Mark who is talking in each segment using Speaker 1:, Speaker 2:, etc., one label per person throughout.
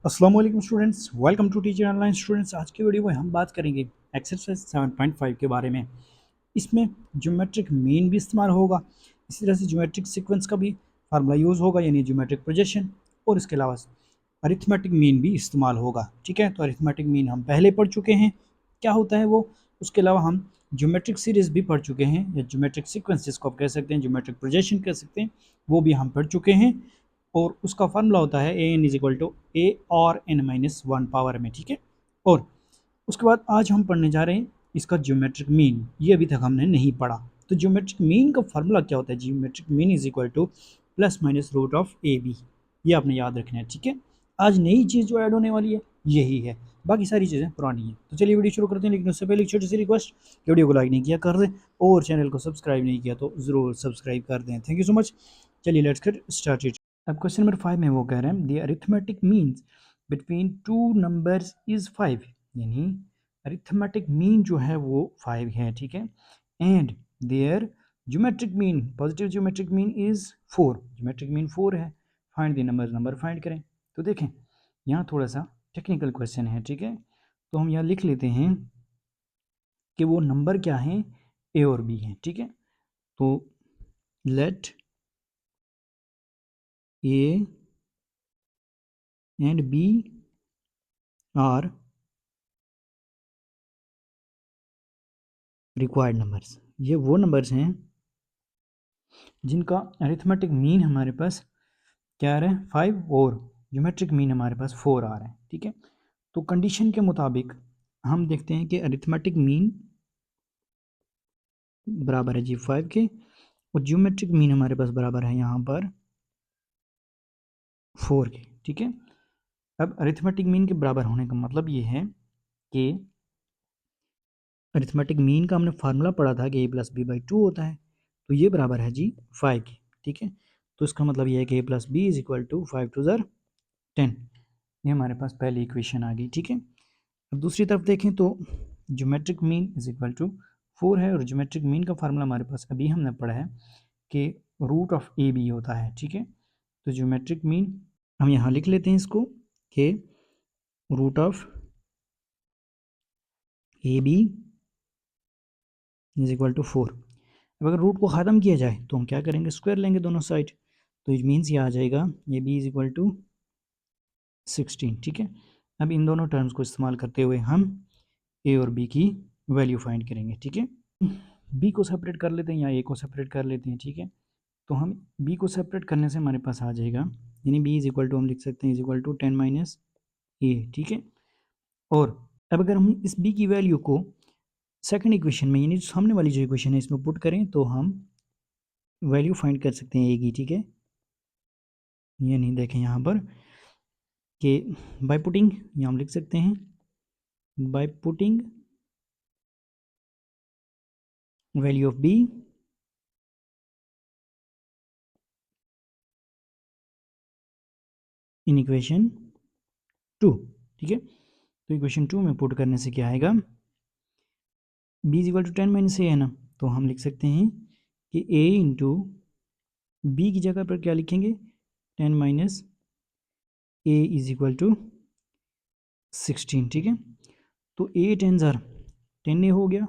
Speaker 1: अस्सलाम वालेकुम students, welcome to teacher online. Students, आज की वीडियो में हम बात करेंगे एक्सरसाइज 7.5 के बारे में। इसमें ज्योमेट्रिक मीन भी इस्तेमाल होगा, इसी तरह से ज्योमेट्रिक सीक्वेंस का भी फार्मूला यूज़ होगा, यानी ज्योमेट्रिक प्रोजेक्शन, और इसके अलावा अरिथमेटिक मीन भी इस्तेमाल होगा। ठीक है, तो अरिथमेटिक मीन हम पहले पढ़ चुके हैं, क्या होता है वो। उसके अलावा हम ज्योमेट्रिक सीरीज भी पढ़ चुके हैं, या ज्योमेट्रिक सीक्वेंस जिसको आप कह सकते हैं, ज्योमेट्रिक प्रोजेक्शन कह सकते हैं, वो भी हम पढ़ चुके हैं। और उसका फार्मूला होता है A N is equal to ए और एन माइनस वन पावर में। ठीक है, और उसके बाद आज हम पढ़ने जा रहे हैं इसका ज्योमेट्रिक मीन। ये अभी तक हमने नहीं पढ़ा। तो ज्योमेट्रिक मीन का फार्मूला क्या होता है? Geometric mean is equal to plus minus root of A B. ये आपने याद रखना है। ठीक है, आज नई चीज़ जो ऐड होने वाली है यही है, बाकी सारी चीज़ें पुरानी हैं। तो चलिए वीडियो शुरू करते हैं, लेकिन उससे पहले एक छोटी सी रिक्वेस्ट, वीडियो को लाइक नहीं किया कर दें, और चैनल को सब्सक्राइब नहीं किया तो ज़रूर सब्सक्राइब कर दें। Thank you so much. चलिए लेट्स गेट स्टार्टेड। अब क्वेश्चन नंबर 5 में वो कह रहे हैं the arithmetic means between two numbers is 5, यानी अरिथमेटिक मीन जो है वो 5 है। ठीक है, and their geometric mean, positive geometric mean is 4, geometric mean 4 है। फाइंड द नंबर फाइंड करें। तो देखें, यहाँ थोड़ा सा टेक्निकल क्वेश्चन है। ठीक है, तो हम यहाँ लिख लेते हैं कि वो नंबर क्या है, ए और बी है। ठीक है, तो let A and B are required numbers. ये वो नंबर्स हैं जिनका अरिथमेटिक मीन हमारे पास क्या आ रहा है, 5, और ज्योमेट्रिक मीन हमारे पास 4 आ रहा है। ठीक है, तो कंडीशन के मुताबिक हम देखते हैं कि अरिथमेटिक मीन बराबर है जी 5 के, और ज्योमेट्रिक मीन हमारे पास बराबर है यहाँ पर 4 के। ठीक है, अब अरिथमेटिक मीन के बराबर होने का मतलब ये है कि अरिथमेटिक मीन का हमने फार्मूला पढ़ा था कि ए प्लस बी बाई 2 होता है, तो ये बराबर है जी 5 के। ठीक है, तो इसका मतलब ये है कि A plus B is equal to 5 टू ज़र 10। ये हमारे पास पहली इक्वेशन आ गई। ठीक है, अब दूसरी तरफ देखें तो geometric mean is equal to 4 है, और ज्योमेट्रिक मीन का फार्मूला हमारे पास अभी हमने पढ़ा है कि रूट ऑफ ए बी होता है। ठीक है, तो ज्योमेट्रिक मीन हम यहाँ लिख लेते हैं इसको कि root of A B is equal to 4। अब अगर रूट को ख़त्म किया जाए तो हम क्या करेंगे, स्क्वायर लेंगे दोनों साइड, तो इट मीन्स ये आ जाएगा ये बी इज इक्वल टू 16। ठीक है, अब इन दोनों टर्म्स को इस्तेमाल करते हुए हम ए और बी की वैल्यू फाइंड करेंगे। ठीक है, बी को सेपरेट कर लेते हैं या ए को सेपरेट कर लेते हैं। ठीक है, तो हम बी को सेपरेट करने से हमारे पास आ जाएगा, यानी बी इज इक्वल टू हम लिख सकते हैं is equal to 10 minus A. ठीक है, और अब अगर हम इस बी की वैल्यू को सेकंड इक्वेशन में, यानी सामने वाली जो इक्वेशन है इसमें पुट करें, तो हम वैल्यू फाइंड कर सकते हैं ए की। ठीक है, यानी देखें यहाँ पर कि बाय पुटिंग, यहाँ हम लिख सकते हैं by putting value of be in equation 2। ठीक है, तो इक्वेशन 2 में पुट करने से क्या आएगा, B is equal to 10 minus A है ना, तो हम लिख सकते हैं कि ए इंटू बी की जगह पर क्या लिखेंगे, 10 minus A is equal to 16। ठीक है, तो ए 10 ज़ार 10 ए हो गया,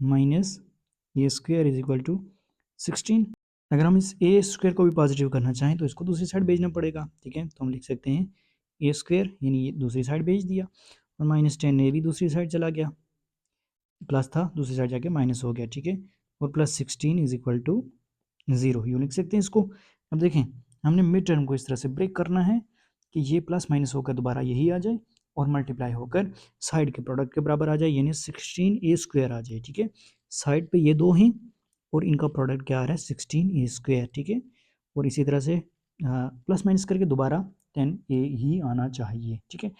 Speaker 1: minus A square is equal to 16। अगर हम इस ए स्क्वायर को भी पॉजिटिव करना चाहें तो इसको दूसरी साइड भेजना पड़ेगा। ठीक है, तो हम लिख सकते हैं ए स्क्वायर, यानी ये दूसरी साइड भेज दिया, और माइनस 10 ए भी दूसरी साइड चला गया, प्लस था दूसरी साइड जाके माइनस हो गया। ठीक है, और प्लस 16 इज इक्वल टू 0, यूँ लिख सकते हैं इसको। अब देखें, हमने मिड टर्म को इस तरह से ब्रेक करना है कि ये प्लस माइनस होकर दोबारा यही आ जाए, और मल्टीप्लाई होकर साइड के प्रोडक्ट के बराबर आ जाए, यानी 16 ए स्क्वायर आ जाए। ठीक है, साइड पे ये दो हैं और इनका प्रोडक्ट क्या आ रहा है, 16 ए स्क्वायर। ठीक है, और इसी तरह से प्लस माइनस करके दोबारा 10 ए ही आना चाहिए। ठीक है,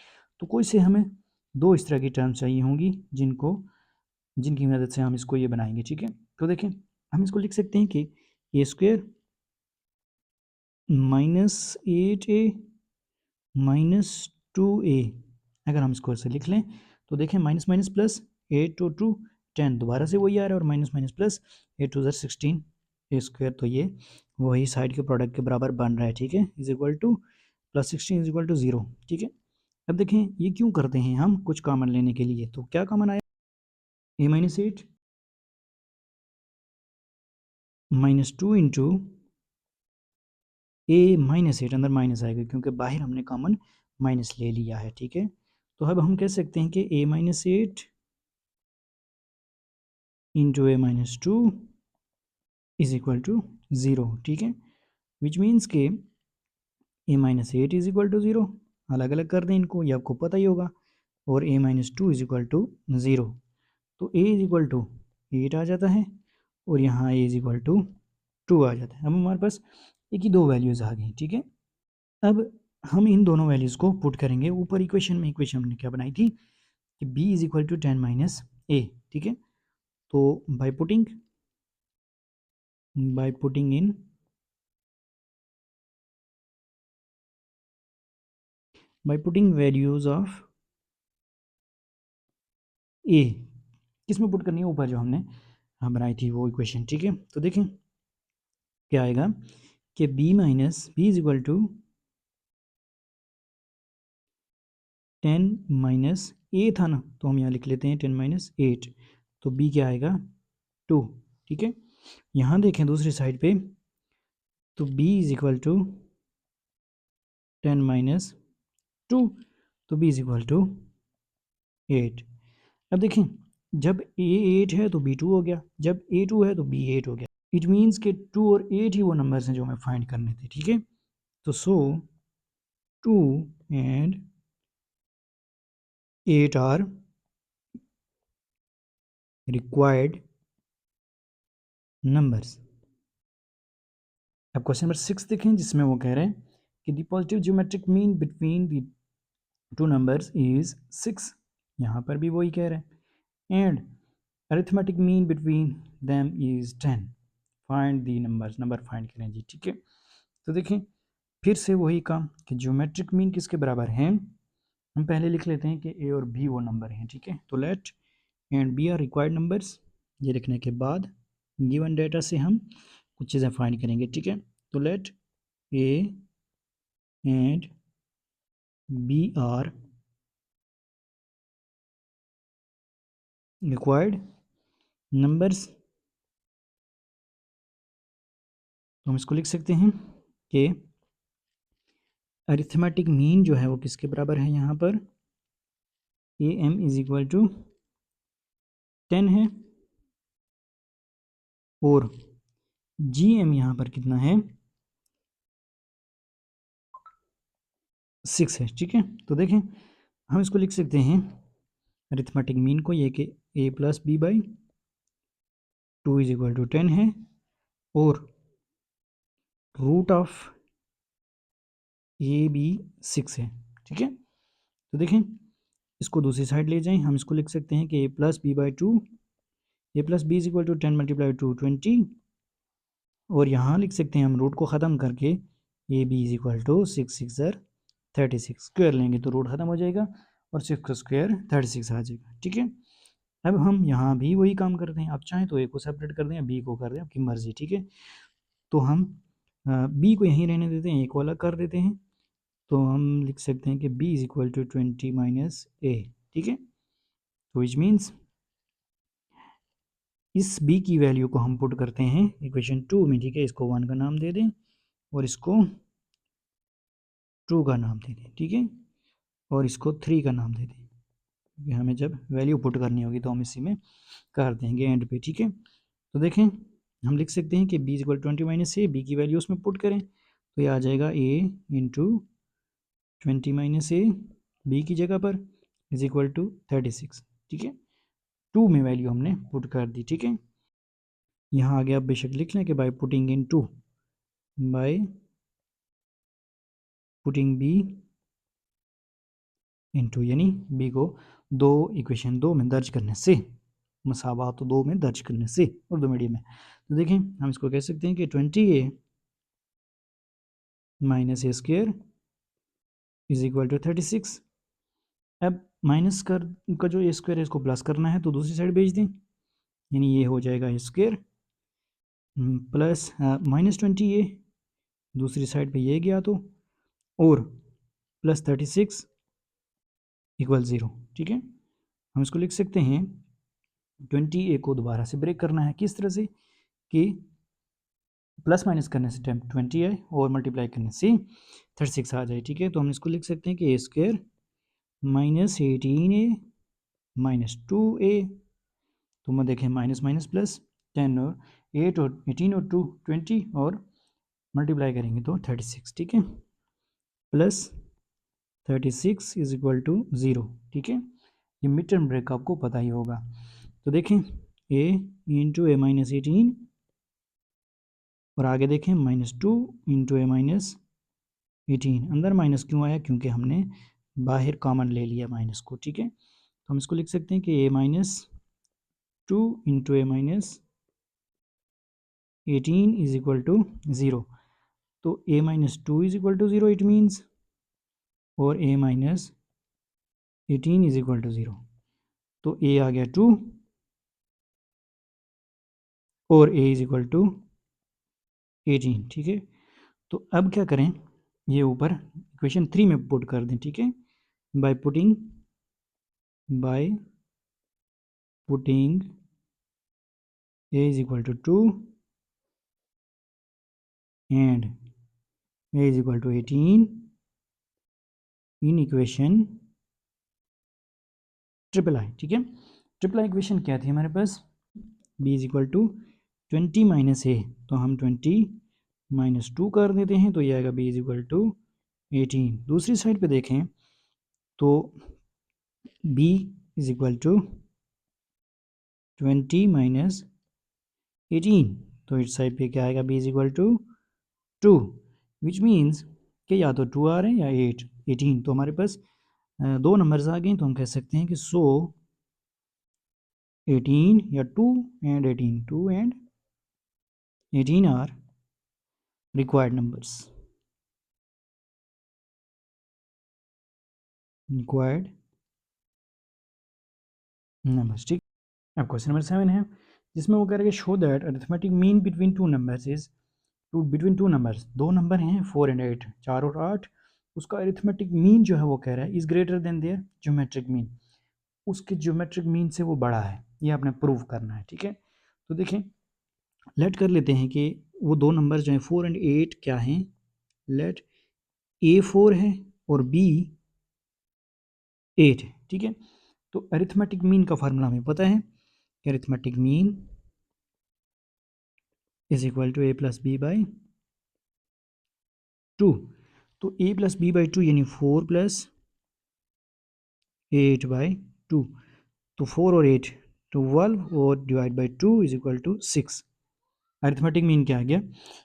Speaker 1: तो कोई से हमें दो इस तरह की टर्म चाहिए होंगी जिनकी मदद से हम इसको ये बनाएंगे। ठीक है, तो देखें, हम इसको लिख सकते हैं कि ए स्क्वायर माइनस 8 ए माइनस 2 ए। अगर हम इसको ऐसे लिख लें तो देखें, माइनस माइनस प्लस, 8 टू 2 10, दोबारा से वही आ रहा है, और minus minus plus 8 to 16 A square, तो ये वही साइड के प्रोडक्ट के बराबर बन रहा है। ठीक है, is equal to plus 16 is equal to 0, ठीक है। अब देखें ये क्यों करते हैं हम, कुछ कॉमन लेने के लिए। तो क्या कॉमन आया, a minus 8 minus 2 into A minus 8, अंदर माइनस आएगा क्योंकि बाहर हमने कॉमन माइनस ले लिया है, ठीक है। तो अब हम कह सकते हैं कि a minus 8 into A minus 2 is equal to 0, ठीक है। विच मीन्स के A minus 8 is equal to 0, अलग अलग कर दें इनको, ये आपको पता ही होगा, और a minus 2 is equal to 0। तो a इज इक्वल टू 8 आ जाता है और यहाँ a इज इक्वल टू 2 आ जाता है। अब हमारे पास एक ही दो वैल्यूज़ आ गई, ठीक है। अब हम इन दोनों वैल्यूज़ को पुट करेंगे ऊपर इक्वेशन में। इक्वेशन हमने क्या बनाई थी कि b is equal to 10 minus a, ठीक है। तो by putting in values of a, किस में पुट करनी है, ऊपर जो हमने बनाई थी वो इक्वेशन, ठीक है। तो देखें क्या आएगा कि b is equal to 10 minus A था ना, तो हम यहाँ लिख लेते हैं 10 माइनस 8, तो b क्या आएगा 2, ठीक है। यहाँ देखें दूसरी साइड पे, तो b is equal to 10 minus 2, तो b इज इक्वल टू 8। अब देखें जब a 8 है तो b 2 हो गया, जब a 2 है तो b 8 हो गया। इट मीन्स के 2 और 8 ही वो नंबर्स हैं जो हमें फाइंड करने थे, ठीक है। तो सो 2 एंड 8 आर रिक्वायर्ड नंबर्स। अब क्वेश्चन नंबर 6 देखें, जिसमें वो कह रहे हैं कि the positive geometric mean between the two numbers is 6, यहाँ पर भी वही कह रहे हैं, and arithmetic mean between them is 10, find the numbers, number find करें जी, ठीक है। तो देखें फिर से वही काम कि ज्योमेट्रिक मीन किसके बराबर हैं, हम पहले लिख लेते हैं कि ए और बी वो नंबर हैं, ठीक है। तो let and B are required numbers, ये लिखने के बाद गिवन डेटा से हम कुछ चीज़ें फाइंड करेंगे, ठीक है। तो let A and B are required numbers. तो हम इसको लिख सकते हैं कि अरिथमेटिक मीन जो है वो किसके बराबर है, यहाँ पर A M is equal to 10 है और जी एम यहाँ पर कितना है 6 है, ठीक है। तो देखें हम इसको लिख सकते हैं अरिथमेटिक मीन को, ये कि a plus B by 2 is equal to 10 है और रूट ऑफ ए बी 6 है, ठीक है। तो देखें इसको दूसरी साइड ले जाएं, हम इसको लिख सकते हैं कि a plus B by 2, A plus B is equal to 10 multiply 2 20, और यहाँ लिख सकते हैं हम रूट को ख़त्म करके A B is equal to 6 6 36, square लेंगे तो रूट ख़त्म हो जाएगा और 6 का स्क्वायर 36 आ जाएगा, ठीक है। अब हम यहाँ भी वही काम करते हैं, आप चाहें तो ए को सेपरेट कर दें या बी को कर दें, आपकी मर्ज़ी, ठीक है। तो हम बी को यहीं रहने देते हैं, ए को अलग कर देते हैं, तो हम लिख सकते हैं कि b is equal to 20 minus A, ठीक है। तो विच मीन्स इस b की वैल्यू को हम पुट करते हैं इक्वेशन 2 में, ठीक है। इसको 1 का नाम दे दें और इसको 2 का नाम दे दें, ठीक है, और इसको 3 का नाम दे दें, क्योंकि हमें जब वैल्यू पुट करनी होगी तो हम इसी में कर देंगे एंड पे, ठीक है। तो देखें हम लिख सकते हैं कि b is equal 20 minus A, B की वैल्यू उसमें पुट करें तो ये आ जाएगा a into 20 minus A B की जगह पर इज इक्वल टू 36, ठीक है। 2 में वैल्यू हमने पुट कर दी, ठीक है। यहाँ आगे आप बेशक लिख लें कि by putting in 2, by putting B into, यानी बी को इक्वेशन 2 में दर्ज करने से, मसावात 2 में दर्ज करने से उर्दू मीडियम में। तो देखें हम इसको कह सकते हैं कि 20a minus A square is equal to 36। अब माइनस कर का जो ए स्क्वायर है इसको प्लस करना है तो दूसरी साइड भेज दें, यानी ये हो जाएगा ए स्क्वायर प्लस माइनस 20a, दूसरी साइड पे ये गया तो, और प्लस 36 इक्वल 0, ठीक है। हम इसको लिख सकते हैं 20a को दोबारा से ब्रेक करना है, किस तरह से कि प्लस माइनस करने से टाइम 20 आए और मल्टीप्लाई करने से 36 आ जाए, ठीक है। तो हम इसको लिख सकते हैं कि ए square minus 18a minus 2a, तो मैं देखें माइनस माइनस प्लस 10 और 8 और 18 और 2 20 और मल्टीप्लाई करेंगे तो 36, ठीक है, प्लस 36 इज इक्वल टू 0, ठीक है। ये मिड टर्म ब्रेक आपको पता ही होगा। तो देखें a इंटू ए माइनस 18 और आगे देखें -2 इंटू ए माइनस 18। अंदर माइनस क्यों आया? क्योंकि हमने बाहर कॉमन ले लिया माइनस को, ठीक है। तो हम इसको लिख सकते हैं कि a minus 2 into A minus 18 is equal to 0। तो a minus 2 is equal to 0 it means, और a minus 18 is equal to 0। तो a आ गया 2 और a इज इक्वल टू 18, ठीक है। तो अब क्या करें, ये ऊपर इक्वेशन 3 में पुट कर दें, ठीक है, by putting a is equal to 2 and a is equal to 18 in equation triple I, ठीक है। ट्रिपल आई इक्वेशन क्या थी हमारे पास? b is equal to 20 minus A, तो हम 20 माइनस 2 कर देते हैं, तो ये आएगा b इज इक्वल टू 18। दूसरी साइड पे देखें तो b is equal to 20 minus 18, तो इस साइड पे क्या आएगा, b is equal to 2, which means कि या तो 2 आ रहे हैं या 8 18। तो हमारे पास दो नंबर्स आ गए, तो हम कह सकते हैं कि 18 या 2 and 18, 2 and 18 are required numbers, ठीक। अब क्वेश्चन नंबर 7 है, जिसमें वो कह रहे हैं show that arithmetic mean between two numbers is between two numbers, दो नंबर हैं 4 एंड 8, 4 और 8, उसका अरिथमेटिक मीन जो है वो कह रहा है is greater than their geometric mean, उसके ज्योमेट्रिक मीन से वो बड़ा है, ये आपने प्रूव करना है, ठीक है। तो देखें, लेट कर लेते हैं कि वो दो नंबर जो हैं 4 एंड 8 क्या हैं, लेट ए 4 है और बी 8 है, ठीक है। तो अरिथमेटिक मीन का फार्मूला हमें पता है कि arithmetic mean is equal to A plus B by 2। तो ए प्लस बी बाई 2 यानी 4 प्लस 8 बाई 2, तो 4 और 8 12 और divide by 2 is equal to 6। Arithmetic mean क्या आ गया?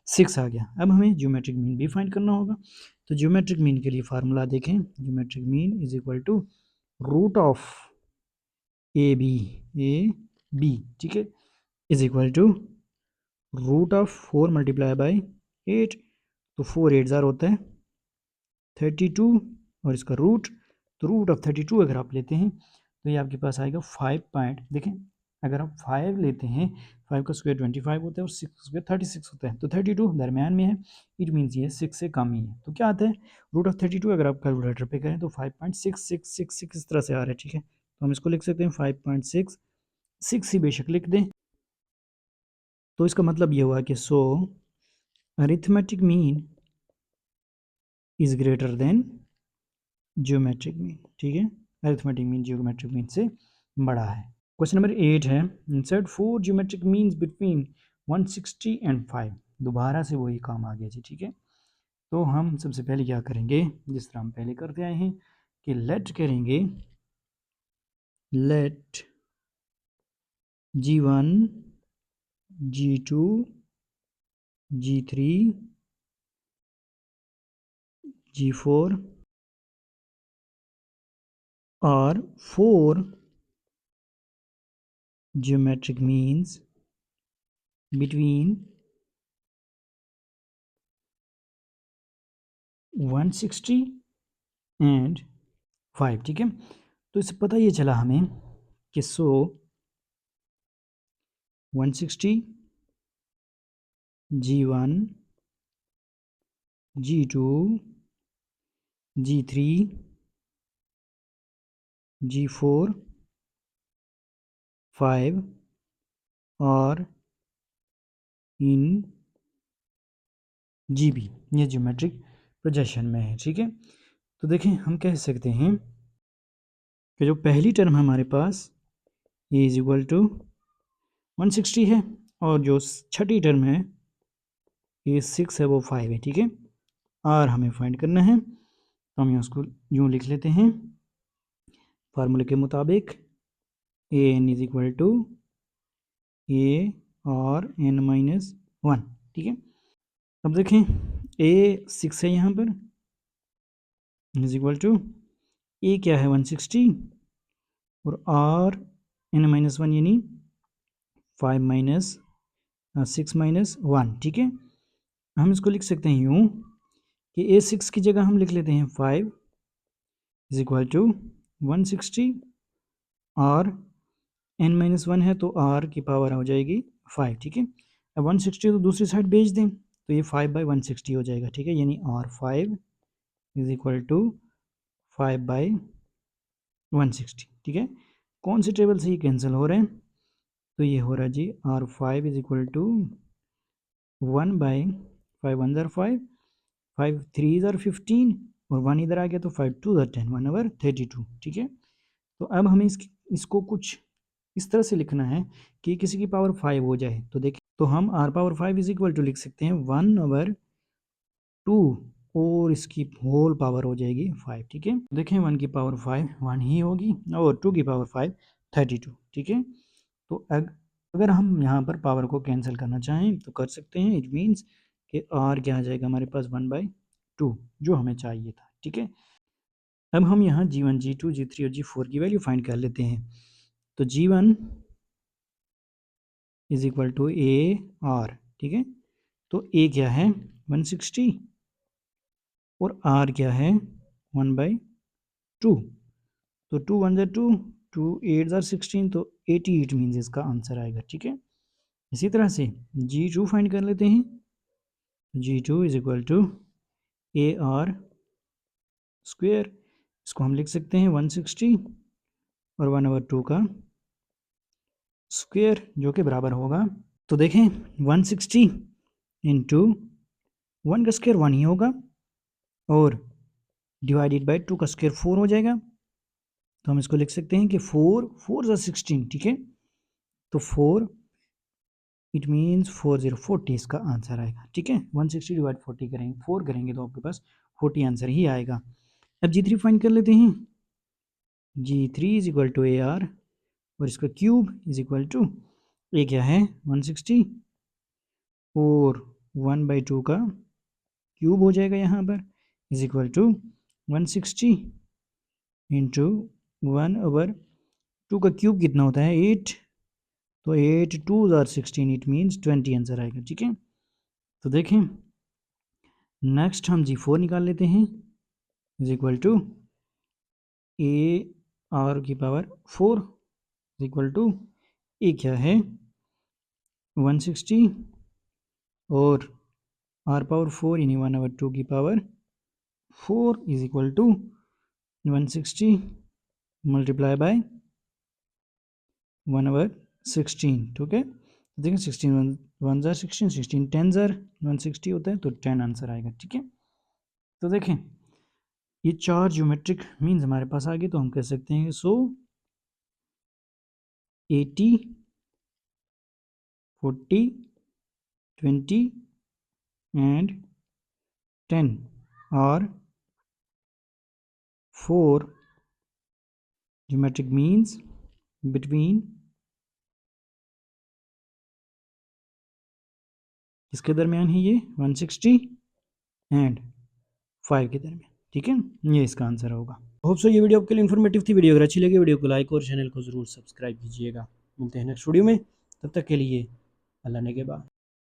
Speaker 1: 6 आ गया। अब हमें ज्योमेट्रिक मीन भी फाइंड करना होगा। तो ज्योमेट्रिक मीन के लिए फार्मूला देखें, geometric mean is equal to root of A B, ठीक है, is equal to root of 4 multiply by 8, तो 4 8 ज़ार होता है 32 और इसका रूट, तो रूट ऑफ 32 अगर आप लेते हैं तो ये आपके पास आएगा 5 पॉइंट, देखें अगर आप 5 लेते हैं, 5 का स्क्वायर 25 होता है और 6 का स्क्वायर 36 होता है, तो 32 दरमियान में है, इट मीन्स ये 6 से कम ही है। तो क्या आता है रूट ऑफ 32, अगर आप कैलकुलेटर पे करें तो 5.6666 इस तरह से आ रहा है, ठीक है। तो हम इसको लिख सकते हैं 5.66 ही बेशक लिख दें। तो इसका मतलब ये हुआ कि so arithmetic mean is greater than geometric mean, ठीक है, अरिथमेटिक मीन ज्योमेट्रिक मीन से बड़ा है। क्वेश्चन नंबर 8 है, insert 4 geometric means between 160 and 5। दोबारा से वही काम आ गया जी, ठीक है। तो हम सबसे पहले क्या करेंगे, जिस तरह हम पहले करते आए हैं कि लेट करेंगे, late G1 G2 G3 G4 और 4 geometric means between 160 एंड 5, ठीक है। तो इससे पता ये चला हमें कि 160 G1 G2 G3, G4, 5 और इन GB, ये ज्योमेट्रिक प्रोजेक्शन में है। ठीक है, तो देखें हम कह सकते हैं कि जो पहली टर्म है हमारे पास ये इज इक्वल टू 160 है, और जो छठी टर्म है ये 6 है, वो 5 है। ठीक है, आर हमें फाइंड करना है, तो हम उसको यूँ लिख लेते हैं फार्मूले के मुताबिक, A N is equal to ए और एन माइनस 1। ठीक है, अब देखें ए 6 है यहाँ पर, इज इक्वल टू ए क्या है 160 और आर एन माइनस 1 यानी 5 माइनस 6 माइनस 1। ठीक है, हम इसको लिख सकते हैं यूँ कि ए 6 की जगह हम लिख लेते हैं 5 इज इक्वल टू 160 और एन माइनस 1 है तो आर की पावर हो जाएगी 5। ठीक है, अब 160 तो दूसरी साइड भेज दें तो ये 5 बाई 160 हो जाएगा। ठीक है, यानी R 5 is equal to 5 by 160। ठीक है, कौन से टेबल से ये कैंसिल हो रहे हैं, तो ये हो रहा है G R 5 is equal to 1 by 5 1 ज़र 5, 5 3 ज़र 15 और 1 इधर आ गया तो 5 2 ज़र 10, 1 ओवर 32। ठीक है, तो अब हमें इसको कुछ इस तरह से लिखना है कि किसी की पावर 5 हो जाए, तो देखिए तो हम R power 5 is equal to लिख सकते हैं 1 ओवर 2 और इसकी होल पावर हो जाएगी 5। ठीक है, देखें 1 की पावर 5 1 ही होगी और 2 की पावर 5 32। ठीक है, तो अगर हम यहाँ पर पावर को कैंसिल करना चाहें तो कर सकते हैं। इट मीन्स कि आर क्या आ जाएगा हमारे पास 1/2 जो हमें चाहिए था। ठीक है, अब हम यहाँ G1 G2 G3 और G4 की वैल्यू फाइंड कर लेते हैं, तो G1 is equal to A R. ठीक है, तो ए क्या है 160 और आर क्या है 1/2, तो 2 1 ज़र 2, 2 8 ज़र 16, तो 88 मीन्स इसका आंसर आएगा। ठीक है, इसी तरह से G2 फाइंड कर लेते हैं, G2 is equal to A R square, इसको हम लिख सकते हैं 160 और 1/2 का स्क्वेयर जो कि बराबर होगा, तो देखें 160 इंटू 1 का स्क्वेयर 1 ही होगा और डिवाइडेड बाई 2 का स्क्वेयर 4 हो जाएगा, तो हम इसको लिख सकते हैं कि 4 4 ज़र 16। ठीक है, तो 4 इट मीन्स 40 इसका आंसर आएगा। ठीक है, 160 डिवाइड 40 करेंगे 4 करेंगे तो आपके पास 40 आंसर ही आएगा। अब G3 फाइंड कर लेते हैं, G3 is equal to A R और इसका cube is equal to A क्या है 160 और 1/2 का क्यूब हो जाएगा यहाँ पर इज इक्वल टू 160 इंटू 1/2 का क्यूब कितना होता है 8, तो 8 2 ज़र 16 इट मीन्स 20 आंसर आएगा। ठीक है, तो देखें नेक्स्ट हम G4 निकाल लेते हैं, is equal to A R की power 4 is equal to A क्या है 160 और आर पावर 4 यानी 1/2 की power 4 is equal to 160 multiply by 1/16। ठीक है, तो देखिए 16 1 ज़र 16 16 10 ज़र 160 होता है तो 10 आंसर आएगा। ठीक है, तो देखें ये 4 ज्योमेट्रिक मीन्स हमारे पास आ गए, तो हम कह सकते हैं सो 80 40 20 and 10 are 4 geometric means between इसके दरमियान है ये 160 एंड 5 के दरमियान। ठीक है, ये इसका आंसर होगा। होप सो ये वीडियो आपके लिए इन्फॉर्मेटिव थी। वीडियो अगर अच्छी लगी वीडियो को लाइक और चैनल को ज़रूर सब्सक्राइब कीजिएगा। मिलते हैं नेक्स्ट वीडियो में, तब तक के लिए अल्लाह ने के बाद।